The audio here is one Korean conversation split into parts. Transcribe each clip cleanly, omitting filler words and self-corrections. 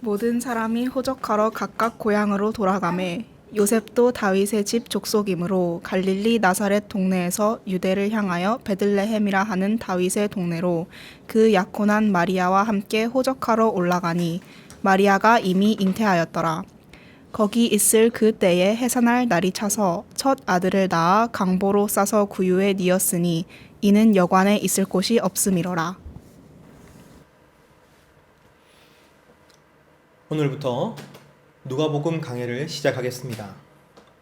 모든 사람이 호적하러 각각 고향으로 돌아가매 요셉도 다윗의 집 족속이므로 갈릴리 나사렛 동네에서 유대를 향하여 베들레헴이라 하는 다윗의 동네로 그 약혼한 마리아와 함께 호적하러 올라가니 마리아가 이미 잉태하였더라. 거기 있을 그 때에 해산할 날이 차서 첫 아들을 낳아 강보로 싸서 구유에 뉘었으니 이는 여관에 있을 곳이 없음이로라. 오늘부터 누가복음 강해를 시작하겠습니다.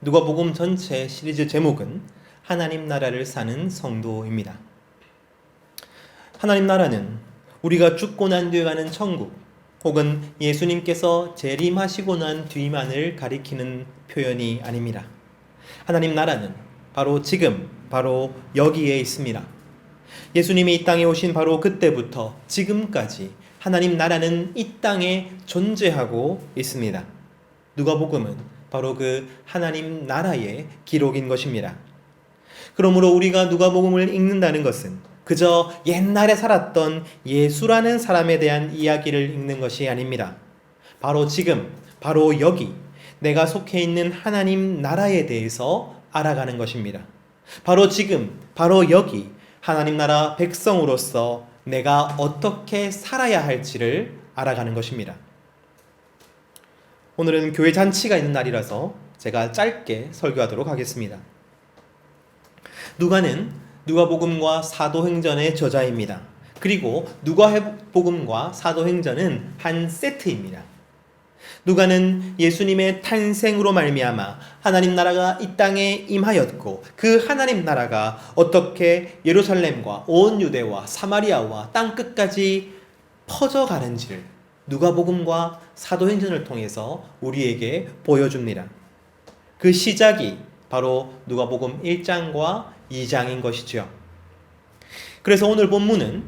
누가복음 전체 시리즈 제목은 하나님 나라를 사는 성도입니다. 하나님 나라는 우리가 죽고 난 뒤에 가는 천국 혹은 예수님께서 재림하시고 난 뒤만을 가리키는 표현이 아닙니다. 하나님 나라는 바로 지금, 바로 여기에 있습니다. 예수님이 이 땅에 오신 바로 그때부터 지금까지 하나님 나라는 이 땅에 존재하고 있습니다. 누가복음은 바로 그 하나님 나라의 기록인 것입니다. 그러므로 우리가 누가복음을 읽는다는 것은 그저 옛날에 살았던 예수라는 사람에 대한 이야기를 읽는 것이 아닙니다. 바로 지금, 바로 여기 내가 속해 있는 하나님 나라에 대해서 알아가는 것입니다. 바로 지금, 바로 여기 하나님 나라 백성으로서 내가 어떻게 살아야 할지를 알아가는 것입니다. 오늘은 교회 잔치가 있는 날이라서 제가 짧게 설교하도록 하겠습니다. 누가는 누가복음과 사도행전의 저자입니다. 그리고 누가복음과 사도행전은 한 세트입니다. 누가는 예수님의 탄생으로 말미암아 하나님 나라가 이 땅에 임하였고 그 하나님 나라가 어떻게 예루살렘과 온 유대와 사마리아와 땅 끝까지 퍼져가는지를 누가복음과 사도행전을 통해서 우리에게 보여줍니다. 그 시작이 바로 누가복음 1장과 2장인 것이죠. 그래서 오늘 본문은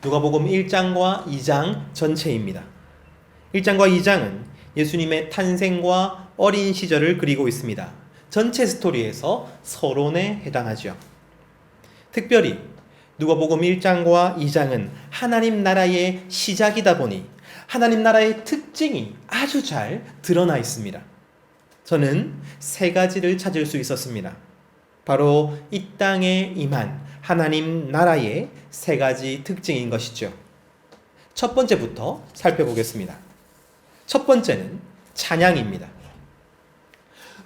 누가복음 1장과 2장 전체입니다. 1장과 2장은 예수님의 탄생과 어린 시절을 그리고 있습니다. 전체 스토리에서 서론에 해당하죠. 특별히 누가복음 1장과 2장은 하나님 나라의 시작이다 보니 하나님 나라의 특징이 아주 잘 드러나 있습니다. 저는 세 가지를 찾을 수 있었습니다. 바로 이 땅에 임한 하나님 나라의 세 가지 특징인 것이죠. 첫 번째부터 살펴보겠습니다. 첫 번째는 찬양입니다.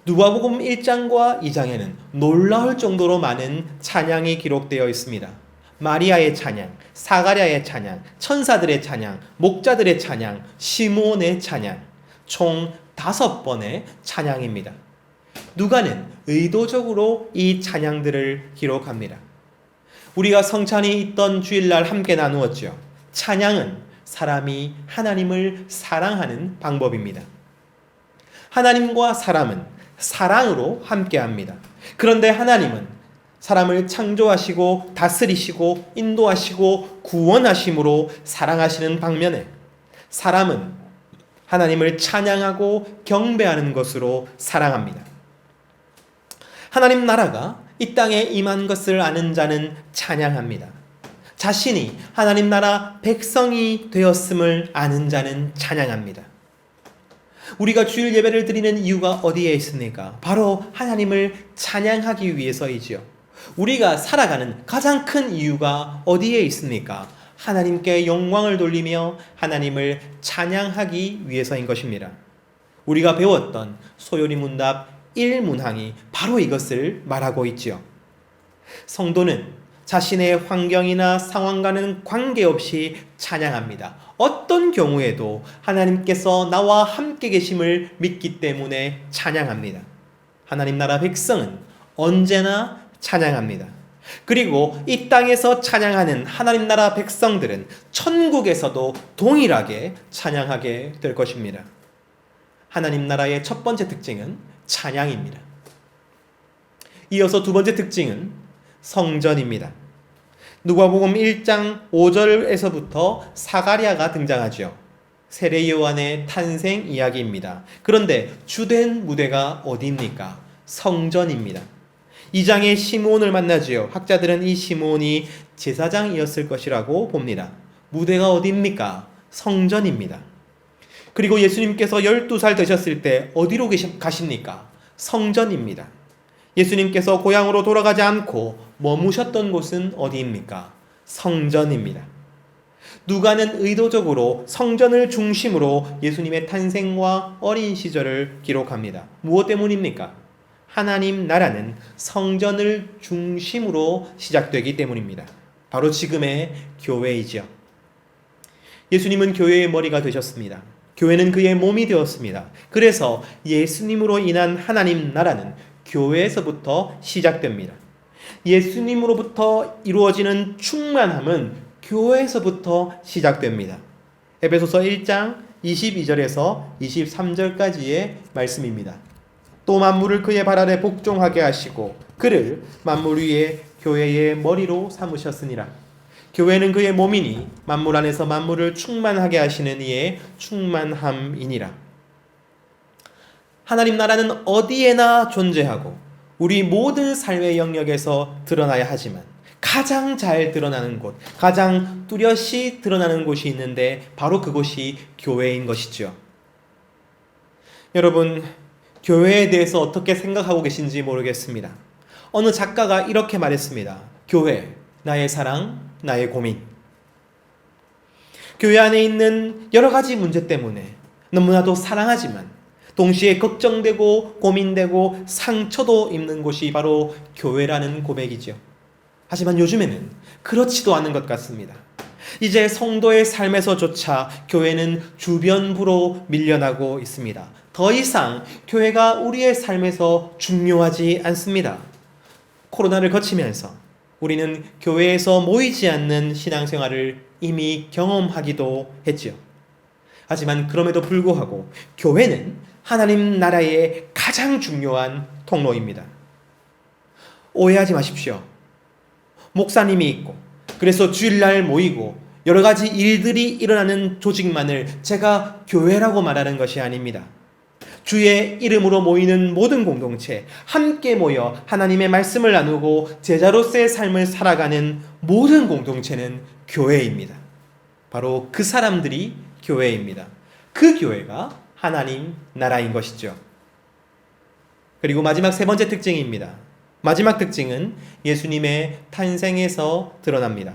누가복음 1장과 2장에는 놀라울 정도로 많은 찬양이 기록되어 있습니다. 마리아의 찬양, 사가랴의 찬양, 천사들의 찬양, 목자들의 찬양, 시므온의 찬양, 총 5번의 찬양입니다. 누가는 의도적으로 이 찬양들을 기록합니다. 우리가 성찬이 있던 주일날 함께 나누었죠. 찬양은 사람이 하나님을 사랑하는 방법입니다. 하나님과 사람은 사랑으로 함께합니다. 그런데 하나님은 사람을 창조하시고 다스리시고 인도하시고 구원하심으로 사랑하시는 방면에 사람은 하나님을 찬양하고 경배하는 것으로 사랑합니다. 하나님 나라가 이 땅에 임한 것을 아는 자는 찬양합니다. 자신이 하나님 나라 백성이 되었음을 아는 자는 찬양합니다. 우리가 주일 예배를 드리는 이유가 어디에 있습니까? 바로 하나님을 찬양하기 위해서이지요. 우리가 살아가는 가장 큰 이유가 어디에 있습니까? 하나님께 영광을 돌리며 하나님을 찬양하기 위해서인 것입니다. 우리가 배웠던 소요리 문답 1문항이 바로 이것을 말하고 있지요. 성도는 자신의 환경이나 상황과는 관계없이 찬양합니다. 어떤 경우에도 하나님께서 나와 함께 계심을 믿기 때문에 찬양합니다. 하나님 나라 백성은 언제나 찬양합니다. 그리고 이 땅에서 찬양하는 하나님 나라 백성들은 천국에서도 동일하게 찬양하게 될 것입니다. 하나님 나라의 첫 번째 특징은 찬양입니다. 이어서 두 번째 특징은 성전입니다. 누가복음 1장 5절에서부터 사가랴가 등장하죠. 세례 요한의 탄생 이야기입니다. 그런데 주된 무대가 어디입니까? 성전입니다. 2장에 시므온을 만나지요. 학자들은 이 시므온이 제사장이었을 것이라고 봅니다. 무대가 어디입니까? 성전입니다. 그리고 예수님께서 12살 되셨을 때 어디로 가십니까? 성전입니다. 예수님께서 고향으로 돌아가지 않고 머무셨던 곳은 어디입니까? 성전입니다. 누가는 의도적으로 성전을 중심으로 예수님의 탄생과 어린 시절을 기록합니다. 무엇 때문입니까? 하나님 나라는 성전을 중심으로 시작되기 때문입니다. 바로 지금의 교회이죠. 예수님은 교회의 머리가 되셨습니다. 교회는 그의 몸이 되었습니다. 그래서 예수님으로 인한 하나님 나라는 교회에서부터 시작됩니다. 예수님으로부터 이루어지는 충만함은 교회에서부터 시작됩니다. 에베소서 1장 22절에서 23절까지의 말씀입니다. 또 만물을 그의 발 아래 복종하게 하시고 그를 만물 위에 교회의 머리로 삼으셨으니라. 교회는 그의 몸이니 만물 안에서 만물을 충만하게 하시는 이의 충만함이니라. 하나님 나라는 어디에나 존재하고 우리 모든 삶의 영역에서 드러나야 하지만 가장 잘 드러나는 곳, 가장 뚜렷이 드러나는 곳이 있는데 바로 그곳이 교회인 것이죠. 여러분, 교회에 대해서 어떻게 생각하고 계신지 모르겠습니다. 어느 작가가 이렇게 말했습니다. 교회, 나의 사랑, 나의 고민. 교회 안에 있는 여러 가지 문제 때문에 너무나도 사랑하지만 동시에 걱정되고 고민되고 상처도 입는 곳이 바로 교회라는 고백이죠. 하지만 요즘에는 그렇지도 않은 것 같습니다. 이제 성도의 삶에서조차 교회는 주변부로 밀려나고 있습니다. 더 이상 교회가 우리의 삶에서 중요하지 않습니다. 코로나를 거치면서 우리는 교회에서 모이지 않는 신앙생활을 이미 경험하기도 했죠. 하지만 그럼에도 불구하고 교회는 하나님 나라의 가장 중요한 통로입니다. 오해하지 마십시오. 목사님이 있고 그래서 주일날 모이고 여러 가지 일들이 일어나는 조직만을 제가 교회라고 말하는 것이 아닙니다. 주의 이름으로 모이는 모든 공동체, 함께 모여 하나님의 말씀을 나누고 제자로서의 삶을 살아가는 모든 공동체는 교회입니다. 바로 그 사람들이 교회입니다. 그 교회가 하나님 나라인 것이죠. 그리고 마지막 세 번째 특징입니다. 마지막 특징은 예수님의 탄생에서 드러납니다.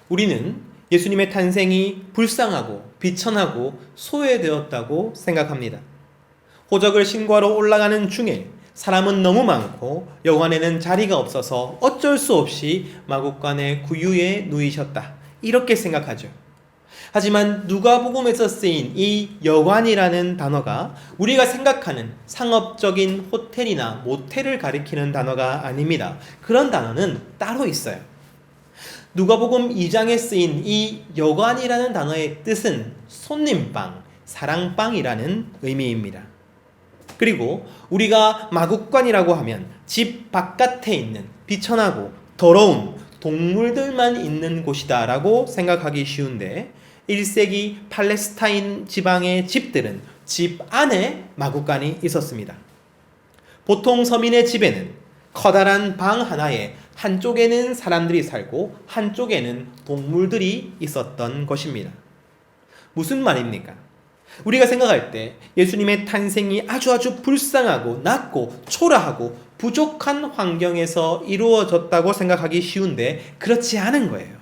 우리는 예수님의 탄생이 불쌍하고 비천하고 소외되었다고 생각합니다. 호적을 신고하러 올라가는 중에 사람은 너무 많고 여관에는 자리가 없어서 어쩔 수 없이 마구간의 구유에 누이셨다. 이렇게 생각하죠. 하지만 누가복음에서 쓰인 이 여관이라는 단어가 우리가 생각하는 상업적인 호텔이나 모텔을 가리키는 단어가 아닙니다. 그런 단어는 따로 있어요. 누가복음 2장에 쓰인 이 여관이라는 단어의 뜻은 손님방, 사랑방이라는 의미입니다. 그리고 우리가 마국간이라고 하면 집 바깥에 있는 비천하고 더러운 동물들만 있는 곳이다라고 생각하기 쉬운데 1세기 팔레스타인 지방의 집들은 집 안에 마국간이 있었습니다. 보통 서민의 집에는 커다란 방 하나에 한쪽에는 사람들이 살고 한쪽에는 동물들이 있었던 것입니다. 무슨 말입니까? 우리가 생각할 때 예수님의 탄생이 아주 불쌍하고 낮고 초라하고 부족한 환경에서 이루어졌다고 생각하기 쉬운데 그렇지 않은 거예요.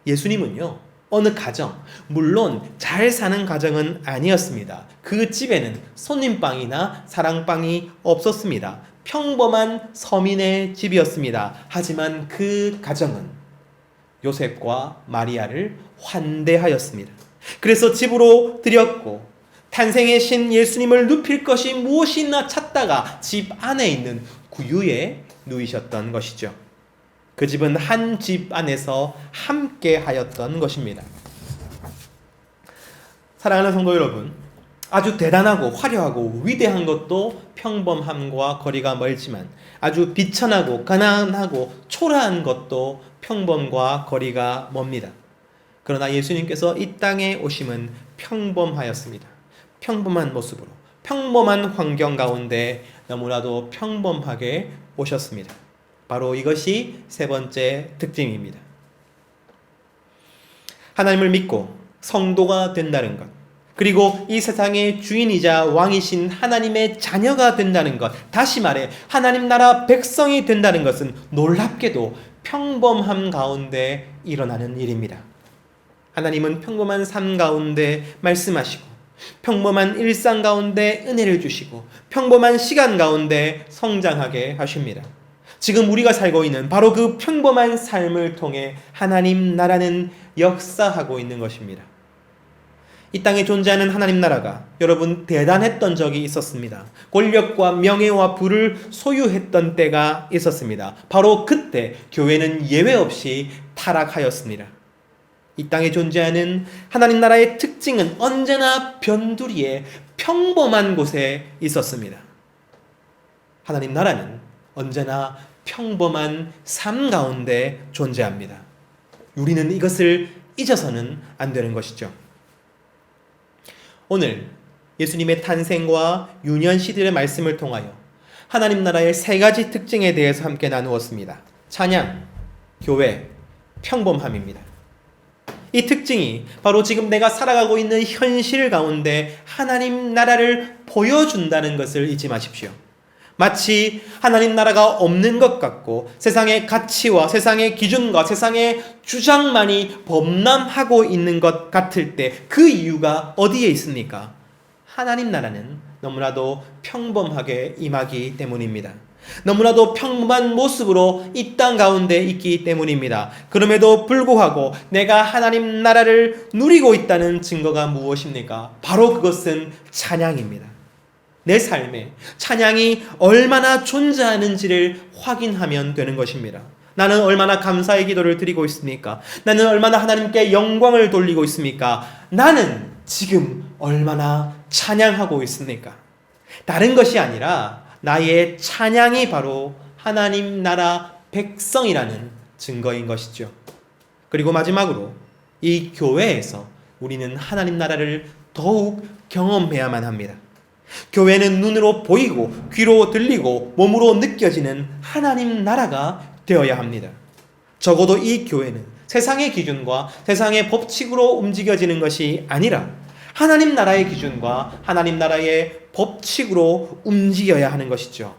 예수님은요, 어느 가정, 물론 잘 사는 가정은 아니었습니다. 그 집에는 손님방이나 사랑방이 없었습니다. 평범한 서민의 집이었습니다. 하지만 그 가정은 요셉과 마리아를 환대하였습니다. 그래서 집으로 들였고 탄생의 신 예수님을 눕힐 것이 무엇이나 찾다가 집 안에 있는 구유에 누이셨던 것이죠. 그 집은 한 집 안에서 함께 하였던 것입니다. 사랑하는 성도 여러분, 아주 대단하고 화려하고 위대한 것도 평범함과 거리가 멀지만 아주 비천하고 가난하고 초라한 것도 평범과 거리가 멉니다. 그러나 예수님께서 이 땅에 오심은 평범하였습니다. 평범한 모습으로, 평범한 환경 가운데 너무나도 평범하게 오셨습니다. 바로 이것이 세 번째 특징입니다. 하나님을 믿고 성도가 된다는 것, 그리고 이 세상의 주인이자 왕이신 하나님의 자녀가 된다는 것, 다시 말해 하나님 나라 백성이 된다는 것은 놀랍게도 평범함 가운데 일어나는 일입니다. 하나님은 평범한 삶 가운데 말씀하시고, 평범한 일상 가운데 은혜를 주시고, 평범한 시간 가운데 성장하게 하십니다. 지금 우리가 살고 있는 바로 그 평범한 삶을 통해 하나님 나라는 역사하고 있는 것입니다. 이 땅에 존재하는 하나님 나라가 여러분 대단했던 적이 있었습니다. 권력과 명예와 부를 소유했던 때가 있었습니다. 바로 그때 교회는 예외 없이 타락하였습니다. 이 땅에 존재하는 하나님 나라의 특징은 언제나 변두리에 평범한 곳에 있었습니다. 하나님 나라는 언제나 평범한 삶 가운데 존재합니다. 우리는 이것을 잊어서는 안 되는 것이죠. 오늘 예수님의 탄생과 유년 시대의 말씀을 통하여 하나님 나라의 세 가지 특징에 대해서 함께 나누었습니다. 찬양, 교회, 평범함입니다. 이 특징이 바로 지금 내가 살아가고 있는 현실 가운데 하나님 나라를 보여준다는 것을 잊지 마십시오. 마치 하나님 나라가 없는 것 같고 세상의 가치와 세상의 기준과 세상의 주장만이 범람하고 있는 것 같을 때 그 이유가 어디에 있습니까? 하나님 나라는 너무나도 평범하게 임하기 때문입니다. 너무나도 평범한 모습으로 이 땅 가운데 있기 때문입니다. 그럼에도 불구하고 내가 하나님 나라를 누리고 있다는 증거가 무엇입니까? 바로 그것은 찬양입니다. 내 삶에 찬양이 얼마나 존재하는지를 확인하면 되는 것입니다. 나는 얼마나 감사의 기도를 드리고 있습니까? 나는 얼마나 하나님께 영광을 돌리고 있습니까? 나는 지금 얼마나 찬양하고 있습니까? 다른 것이 아니라 나의 찬양이 바로 하나님 나라 백성이라는 증거인 것이죠. 그리고 마지막으로 이 교회에서 우리는 하나님 나라를 더욱 경험해야만 합니다. 교회는 눈으로 보이고 귀로 들리고 몸으로 느껴지는 하나님 나라가 되어야 합니다. 적어도 이 교회는 세상의 기준과 세상의 법칙으로 움직여지는 것이 아니라 하나님 나라의 기준과 하나님 나라의 법칙으로 움직여야 하는 것이죠.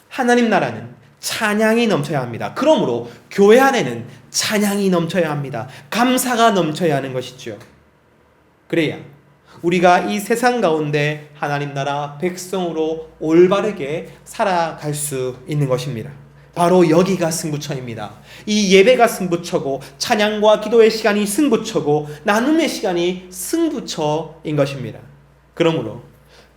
하나님 나라는 찬양이 넘쳐야 합니다. 그러므로 교회 안에는 찬양이 넘쳐야 합니다. 감사가 넘쳐야 하는 것이죠. 그래야 우리가 이 세상 가운데 하나님 나라 백성으로 올바르게 살아갈 수 있는 것입니다. 바로 여기가 승부처입니다. 이 예배가 승부처고 찬양과 기도의 시간이 승부처고 나눔의 시간이 승부처인 것입니다. 그러므로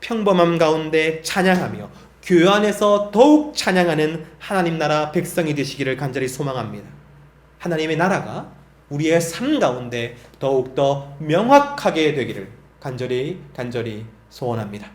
평범함 가운데 찬양하며 교회 안에서 더욱 찬양하는 하나님 나라 백성이 되시기를 간절히 소망합니다. 하나님의 나라가 우리의 삶 가운데 더욱더 명확하게 되기를 간절히 소원합니다.